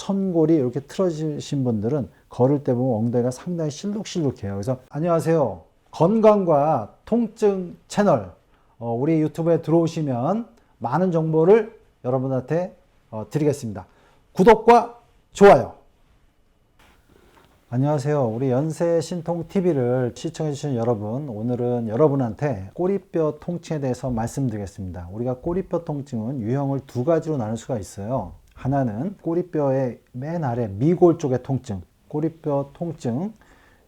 천골이 이렇게 틀어지신 분들은 걸을 때 보면 엉덩이가 상당히 실룩실룩해요. 그래서 안녕하세요. 건강과 통증 채널 우리 유튜브에 들어오시면 많은 정보를 여러분한테 드리겠습니다. 구독과 좋아요. 안녕하세요. 우리 연세신통TV를 시청해주신 여러분, 오늘은 여러분한테 꼬리뼈 통증에 대해서 말씀드리겠습니다. 우리가 꼬리뼈 통증은 유형을 두 가지로 나눌 수가 있어요. 하나는 꼬리뼈의 맨 아래 미골 쪽의 통증, 꼬리뼈 통증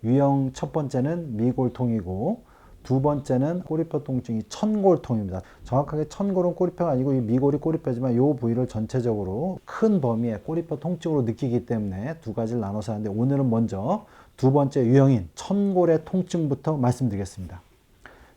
유형 첫 번째는 미골통이고, 두 번째는 꼬리뼈 통증이 천골통입니다. 정확하게 천골은 꼬리뼈가 아니고 이 미골이 꼬리뼈지만 이 부위를 전체적으로 큰 범위의 꼬리뼈 통증으로 느끼기 때문에 두 가지를 나눠서 하는데, 오늘은 먼저 두 번째 유형인 천골의 통증부터 말씀드리겠습니다.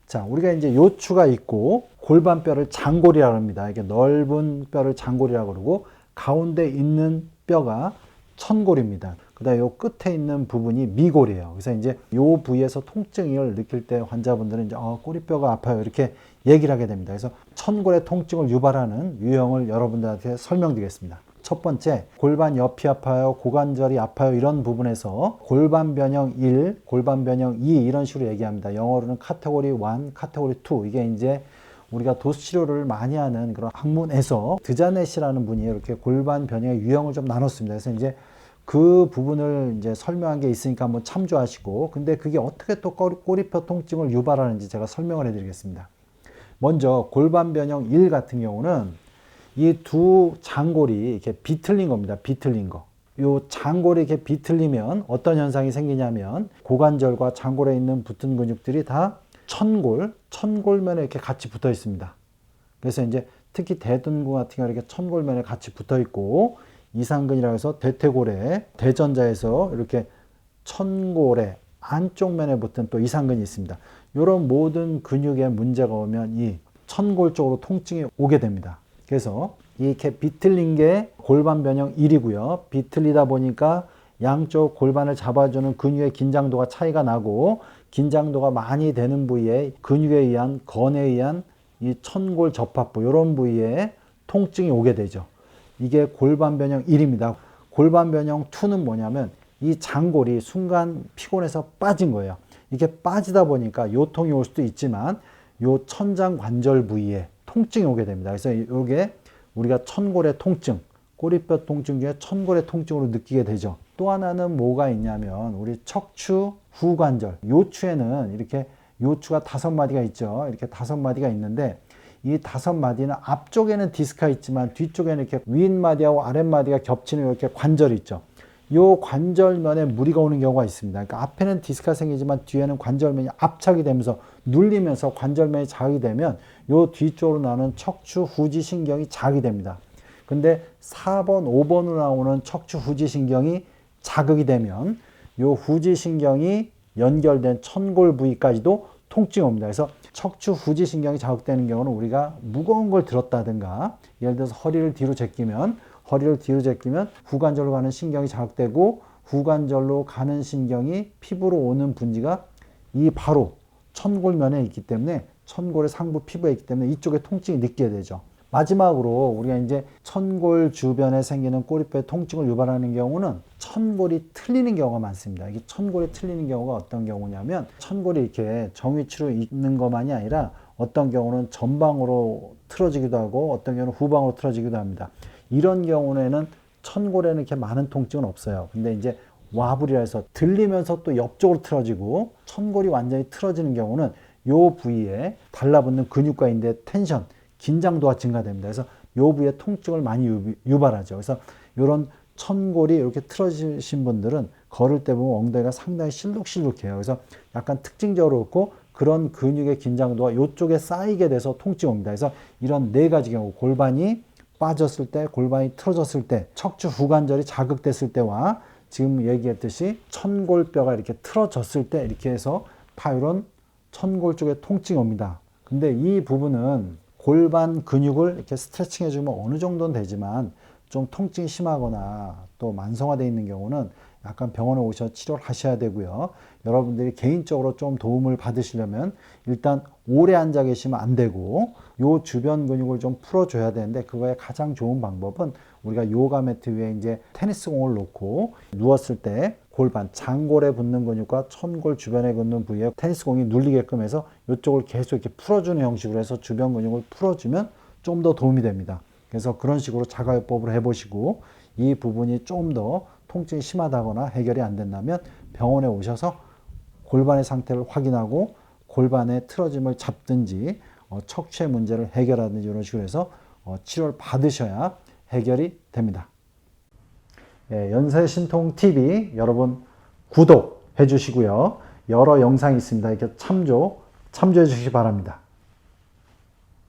자, 우리가 이제 요추가 있고 골반뼈를 장골이라고 합니다. 이게 넓은 뼈를 장골이라고 그러고, 가운데 있는 뼈가 천골입니다. 그 다음에 요 끝에 있는 부분이 미골이에요. 그래서 이제 요 부위에서 통증을 느낄 때 환자분들은 이제 꼬리뼈가 아파요, 이렇게 얘기를 하게 됩니다. 그래서 천골의 통증을 유발하는 유형을 여러분들한테 설명드리겠습니다. 첫 번째, 골반 옆이 아파요, 고관절이 아파요, 이런 부분에서 골반 변형 1, 골반 변형 2 이런 식으로 얘기합니다. 영어로는 카테고리 1, 카테고리 2. 이게 이제 우리가 도수치료를 많이 하는 그런 학문에서 드자넷이라는 분이 이렇게 골반 변형의 유형을 좀 나눴습니다. 그래서 이제 그 부분을 이제 설명한 게 있으니까 한번 참조하시고, 근데 그게 어떻게 또 꼬리뼈 통증을 유발하는지 제가 설명을 해드리겠습니다. 먼저 골반 변형 1 같은 경우는 이 두 장골이 이렇게 비틀린 겁니다. 비틀린 거. 요 장골이 이렇게 비틀리면 어떤 현상이 생기냐면, 고관절과 장골에 있는 붙은 근육들이 다 천골면에 이렇게 같이 붙어 있습니다. 그래서 이제 특히 대둔근 같은 경우 이렇게 천골면에 같이 붙어 있고, 이상근이라고 해서 대퇴골에 대전자에서 이렇게 천골의 안쪽 면에 붙은 또 이상근이 있습니다. 이런 모든 근육에 문제가 오면 이 천골 쪽으로 통증이 오게 됩니다. 그래서 이렇게 비틀린 게 골반 변형 1이고요. 비틀리다 보니까 양쪽 골반을 잡아주는 근육의 긴장도가 차이가 나고, 긴장도가 많이 되는 부위에 근육에 의한 건에 의한 이 천골 접합부, 이런 부위에 통증이 오게 되죠. 이게 골반 변형 1입니다. 골반 변형 2는 뭐냐면, 이 장골이 순간 피곤해서 빠진 거예요. 이게 빠지다 보니까 요통이 올 수도 있지만 요 천장 관절 부위에 통증이 오게 됩니다. 그래서 이게 우리가 천골의 통증, 꼬리뼈 통증 중에 천골의 통증으로 느끼게 되죠. 또 하나는 뭐가 있냐면, 우리 척추 후관절, 요추에는 이렇게 요추가 5마디가 있죠. 이렇게 5마디가 있는데, 이 5마디는 앞쪽에는 디스크가 있지만 뒤쪽에는 이렇게 윗마디하고 아랫마디가 겹치는 이렇게 관절이 있죠. 요 관절면에 무리가 오는 경우가 있습니다. 그러니까 앞에는 디스크가 생기지만 뒤에는 관절면이 압착이 되면서 눌리면서 관절면이 자극이 되면 요 뒤쪽으로 나오는 척추 후지신경이 자극이 됩니다. 근데 4번, 5번으로 나오는 척추 후지신경이 자극이 되면 요 후지신경이 연결된 천골 부위까지도 통증이 옵니다. 그래서 척추 후지신경이 자극되는 경우는 우리가 무거운 걸 들었다든가, 예를 들어서 허리를 뒤로 제끼면 후관절로 가는 신경이 자극되고, 후관절로 가는 신경이 피부로 오는 분지가 이 바로 천골면에 있기 때문에, 천골의 상부 피부에 있기 때문에 이쪽에 통증이 느끼게 되죠. 마지막으로 우리가 이제 천골 주변에 생기는 꼬리뼈의 통증을 유발하는 경우는 천골이 틀리는 경우가 많습니다. 이게 천골이 틀리는 경우가 어떤 경우냐면, 천골이 이렇게 정위치로 있는 것만이 아니라 어떤 경우는 전방으로 틀어지기도 하고 어떤 경우는 후방으로 틀어지기도 합니다. 이런 경우에는 천골에는 이렇게 많은 통증은 없어요. 근데 이제 와불이라 해서 들리면서 또 옆쪽으로 틀어지고, 천골이 완전히 틀어지는 경우는 요 부위에 달라붙는 근육과 인대 텐션, 긴장도가 증가됩니다. 그래서 요 부위에 통증을 많이 유발하죠. 그래서 이런 천골이 이렇게 틀어지신 분들은 걸을 때 보면 엉덩이가 상당히 실룩실룩해요. 그래서 약간 특징적으로 그렇고, 그런 근육의 긴장도가 이쪽에 쌓이게 돼서 통증이 옵니다. 그래서 이런 네 가지 경우, 골반이 빠졌을 때, 골반이 틀어졌을 때, 척추 후관절이 자극됐을 때와 지금 얘기했듯이 천골뼈가 이렇게 틀어졌을 때, 이렇게 해서 이런 천골 쪽에 통증이 옵니다. 근데 이 부분은 골반 근육을 이렇게 스트레칭 해주면 어느 정도는 되지만, 좀 통증이 심하거나 또 만성화되어 있는 경우는 약간 병원에 오셔서 치료를 하셔야 되고요. 여러분들이 개인적으로 좀 도움을 받으시려면 일단 오래 앉아 계시면 안 되고, 요 주변 근육을 좀 풀어줘야 되는데, 그거의 가장 좋은 방법은 우리가 요가 매트 위에 이제 테니스 공을 놓고 누웠을 때 골반, 장골에 붙는 근육과 천골 주변에 붙는 부위에 테니스 공이 눌리게끔 해서 이쪽을 계속 이렇게 풀어주는 형식으로 해서 주변 근육을 풀어주면 좀 더 도움이 됩니다. 그래서 그런 식으로 자가요법을 해보시고 이 부분이 좀 더 통증이 심하다거나 해결이 안 된다면 병원에 오셔서 골반의 상태를 확인하고 골반의 틀어짐을 잡든지 척추의 문제를 해결하든지 이런 식으로 해서 치료를 받으셔야 해결이 됩니다. 예, 연세신통TV 여러분 구독해 주시고요. 여러 영상이 있습니다. 이렇게 참조해 주시기 바랍니다.